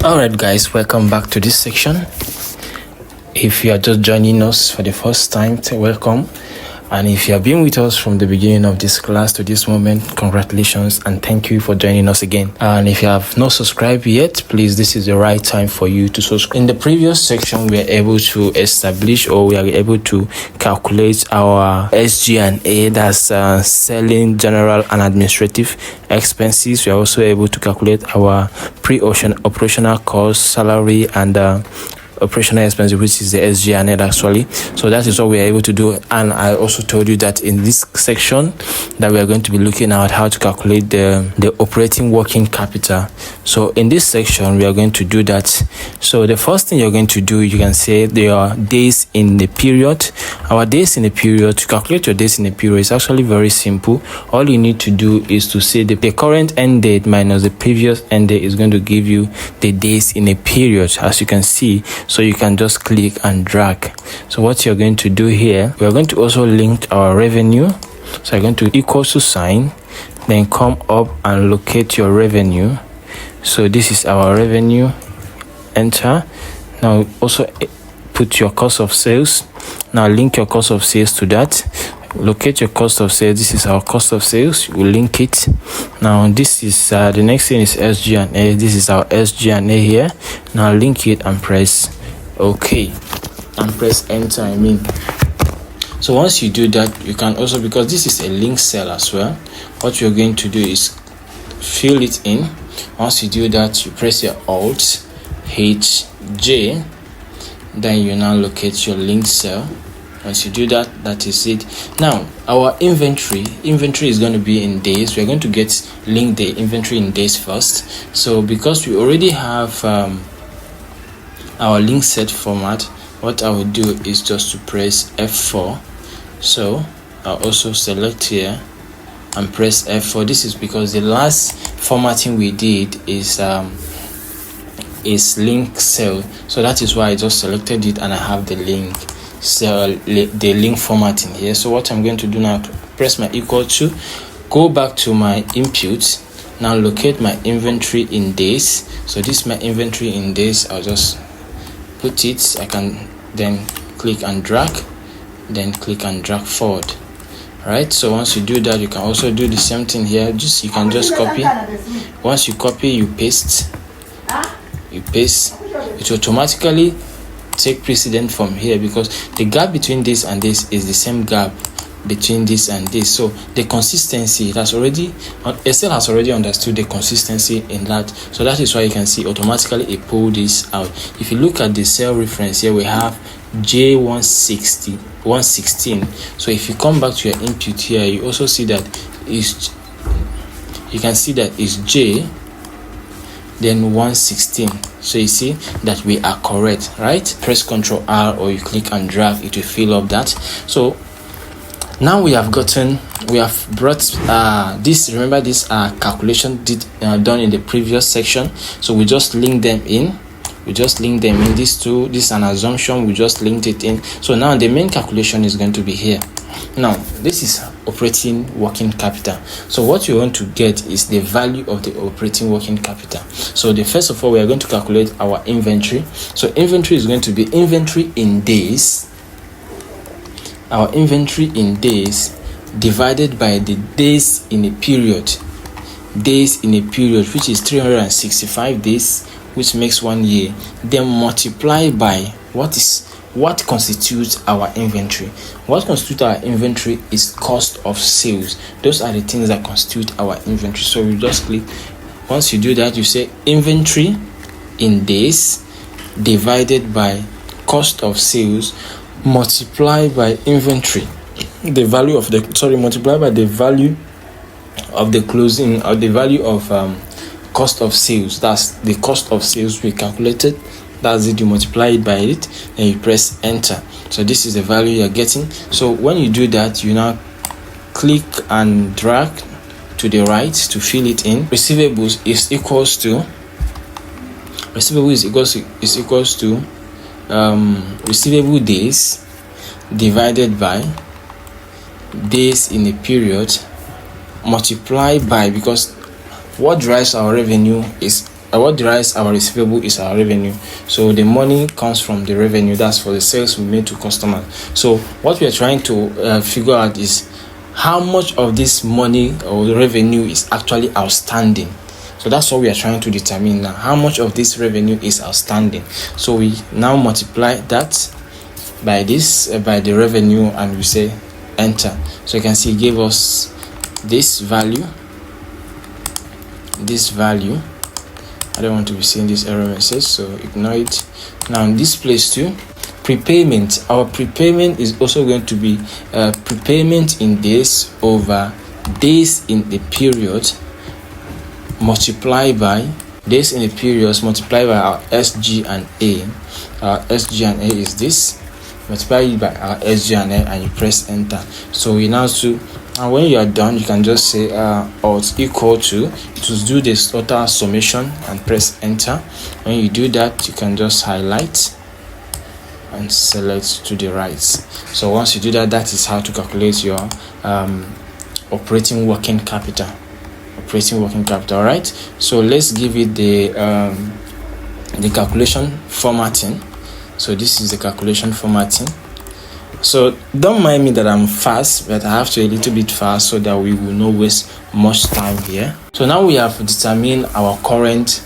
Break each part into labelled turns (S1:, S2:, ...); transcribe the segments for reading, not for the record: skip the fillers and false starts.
S1: Alright guys, welcome back to this section. If you are just joining us for the first time, welcome. And if you have been with us from the beginning of this class to this moment, congratulations and thank you for joining us again. And if you have not subscribed yet, please, this is the right time for you to subscribe. In the previous section, we are able to establish, or we are able to calculate our SG&A, that's selling, general and administrative expenses. We are also able to calculate our operational costs, salary, and operational expenses, which is the SG&A actually. So that is what we are able to do. And I also told you that in this section that we are going to be looking at how to calculate the operating working capital. So in this section we are going to do that. So the first thing you're going to do, you can say there are days in the period. Our days in the period, to calculate your days in the period is actually very simple. All you need to do is to say the current end date minus the previous end date is going to give you the days in a period, as you can see. So you can just click and drag. So what you're going to do here, we are going to also link our revenue. So you're going to equal to sign, then come up and locate your revenue. So this is our revenue. Enter. Now also put your cost of sales. Now link your cost of sales to that. Locate your cost of sales. This is our cost of sales. We link it. Now this is the next thing is SG&A. This is our SG&A here. Now link it and press OK and press enter. So once you do that, you can also, because this is a link cell as well, what you're going to do is fill it in. Once you do that, you press your Alt H J, then you now locate your link cell. Once you do that, that is it. Now our inventory is going to be in days. We're going to link the inventory in days first. So because we already have our link set format, what I will do is just to press F4. So I'll also select here and press F4. This is because the last formatting we did is link cell. So that is why I just selected it and I have the link cell, the link formatting here. So what I'm going to do now, press my equal to, go back to my input. Now locate my inventory in days. So this is my inventory in days. I'll just put it. I can then click and drag, then click and drag forward. Right, so once you do that, you can also do the same thing here. You can just copy. Once you copy, you paste. It automatically take precedent from here, because the gap between this and this is the same gap between this and this. So the consistency, Excel has already understood the consistency in that. So that is why you can see automatically it pull this out. If you look at the cell reference here, we have J116. So if you come back to your input here, you also see that you can see that it's J then 116. So you see that we are correct, right? Press Ctrl R or you click and drag, it will fill up that. So now we have brought this. Remember this calculation done in the previous section. So we just link them in. These two, this is an assumption, we just linked it in. So now the main calculation is going to be here. Now this is operating working capital. So what you want to get is the value of the operating working capital. So first of all, we are going to calculate our inventory. So inventory is going to be inventory in days. Our inventory in days divided by the days in a period. Days in a period, which is 365 days, which makes 1 year. Then multiply by what constitutes our inventory. What constitutes our inventory is cost of sales. Those are the things that constitute our inventory. So we just click. Once you do that, you say inventory in days divided by cost of sales multiply by inventory, multiply by the value of the closing, or the value of cost of sales. That's the cost of sales we calculated. That's it. You multiply it by it and you press enter. So this is the value you're getting. So when you do that, you now click and drag to the right to fill it in. Receivables is equals to receivable days divided by days in a period multiplied by, because what drives our revenue is what derives our receivable is our revenue. So the money comes from the revenue. That's for the sales we made to customers. So what we are trying to figure out is how much of this money or the revenue is actually outstanding. So that's what we are trying to determine now. How much of this revenue is outstanding? So we now multiply that by this, by the revenue, and we say enter. So you can see it gave us this value. I don't want to be seeing this error message, so ignore it. Now in this place too, prepayment. Our prepayment is also going to be prepayment in days over days in the period multiplied by days in the periods multiplied by our SG and A. Our SG and A is this. Multiply it by our SG and A, and you press enter. So we now do. And when you are done, you can just say alt equal to do this total summation and press enter. When you do that, you can just highlight and select to the right. So once you do that, that is how to calculate your operating working capital. All right. So let's give it the calculation formatting. So this is the calculation formatting. So don't mind me that I'm fast, but I have to a little bit fast so that we will not waste much time here. So now we have determined our current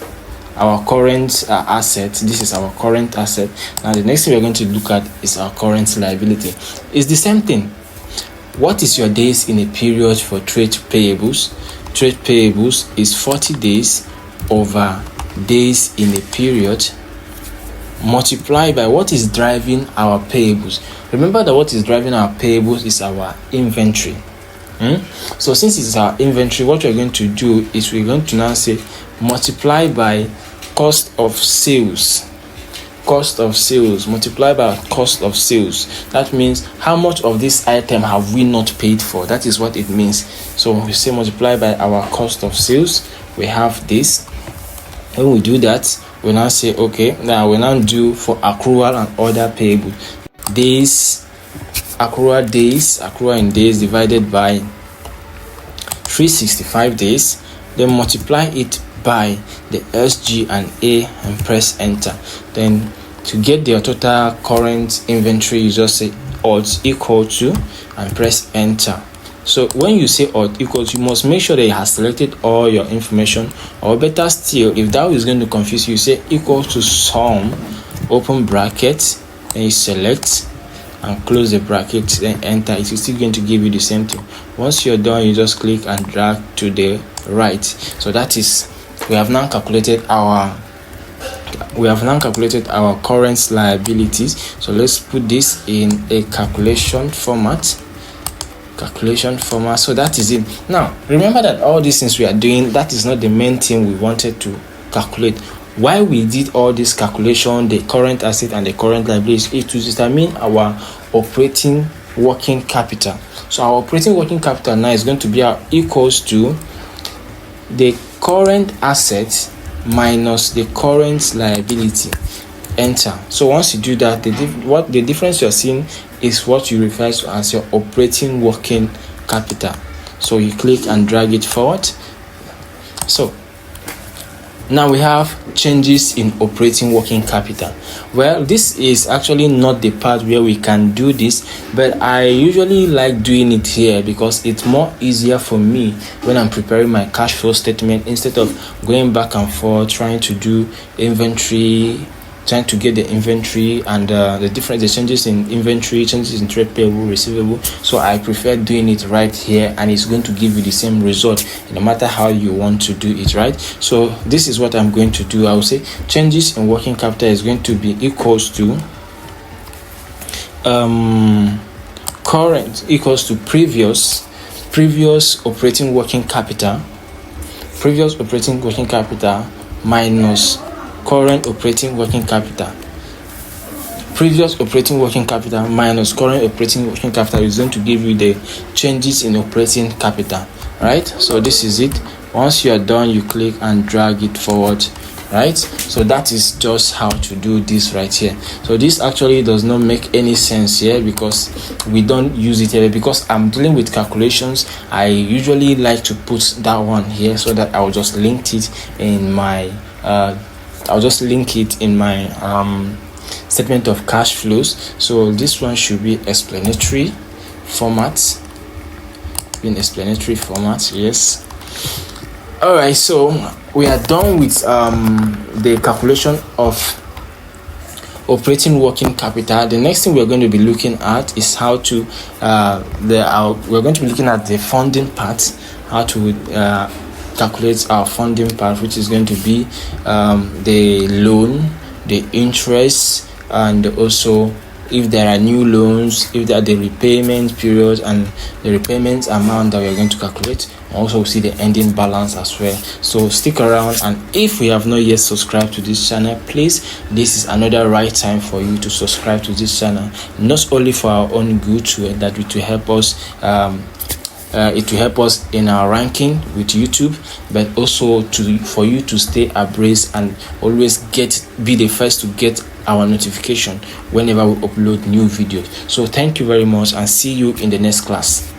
S1: asset. This is our current asset. Now the next thing we're going to look at is our current liability. It's the same thing. What is your days in a period for trade payables? Trade payables is 40 days over days in a period multiplied by what is driving our payables. Remember that what is driving our payables is our inventory. So since it's our inventory, what we're going to do is we're going to now say multiply by cost of sales. Multiply by cost of sales. That means how much of this item have we not paid for? That is what it means. So we say multiply by our cost of sales. We have this. When we do that, we now say okay, now we now do for accrual and other payable days. Accrual in days divided by 365 days, then multiply it by the SG and A and press enter. Then to get the total current inventory, you just say alt equal to and press enter. So when you say alt equal to, you must make sure that it has selected all your information, or better still, if that is going to confuse you, say equal to sum, open bracket, then you select and close the bracket, then enter. It is still going to give you the same thing. Once you're done, you just click and drag to the right. So that is, we have now calculated our current liabilities. So let's put this in a calculation format. So that is it. Now remember that all these things we are doing, that is not the main thing we wanted to calculate. Why we did all this calculation, the current asset and the current liability, is to determine our operating working capital. So our operating working capital now is going to be equals to the current asset minus the current liability. Enter. So once you do that, the difference you're seeing is what you refer to as your operating working capital. So you click and drag it forward. So now we have changes in operating working capital. Well, this is actually not the part where we can do this, but I usually like doing it here because it's more easier for me when I'm preparing my cash flow statement, instead of going back and forth trying to do inventory, trying to get the inventory and the changes in inventory, changes in trade payable, receivable. So I prefer doing it right here, and it's going to give you the same result no matter how you want to do it, right? So this is what I'm going to do. I will say changes in working capital is going to be equals to current equals to previous operating working capital minus current operating working capital. Previous operating working capital minus current operating working capital is going to give you the changes in operating capital, right? So this is it. Once you are done, you click and drag it forward, right? So that is just how to do this right here. So this actually does not make any sense here because we don't use it here. Because I'm dealing with calculations, I usually like to put that one here so that I'll just link it in my I'll just link it in my statement of cash flows. So this one should be explanatory format. Yes. All right, so we are done with the calculation of operating working capital. The next thing we're going to be looking at is how to we're going to be looking at the funding part, how to calculate our funding part, which is going to be the loan, the interest, and also if there are new loans, if there are the repayment period and the repayment amount that we are going to calculate. Also see the ending balance as well. So stick around, and if we have not yet subscribed to this channel, please, this is another right time for you to subscribe to this channel, not only for our own good, that it will help us it will help us in our ranking with YouTube, but also for you to stay abreast and always be the first to get our notification whenever we upload new videos. So thank you very much, and see you in the next class.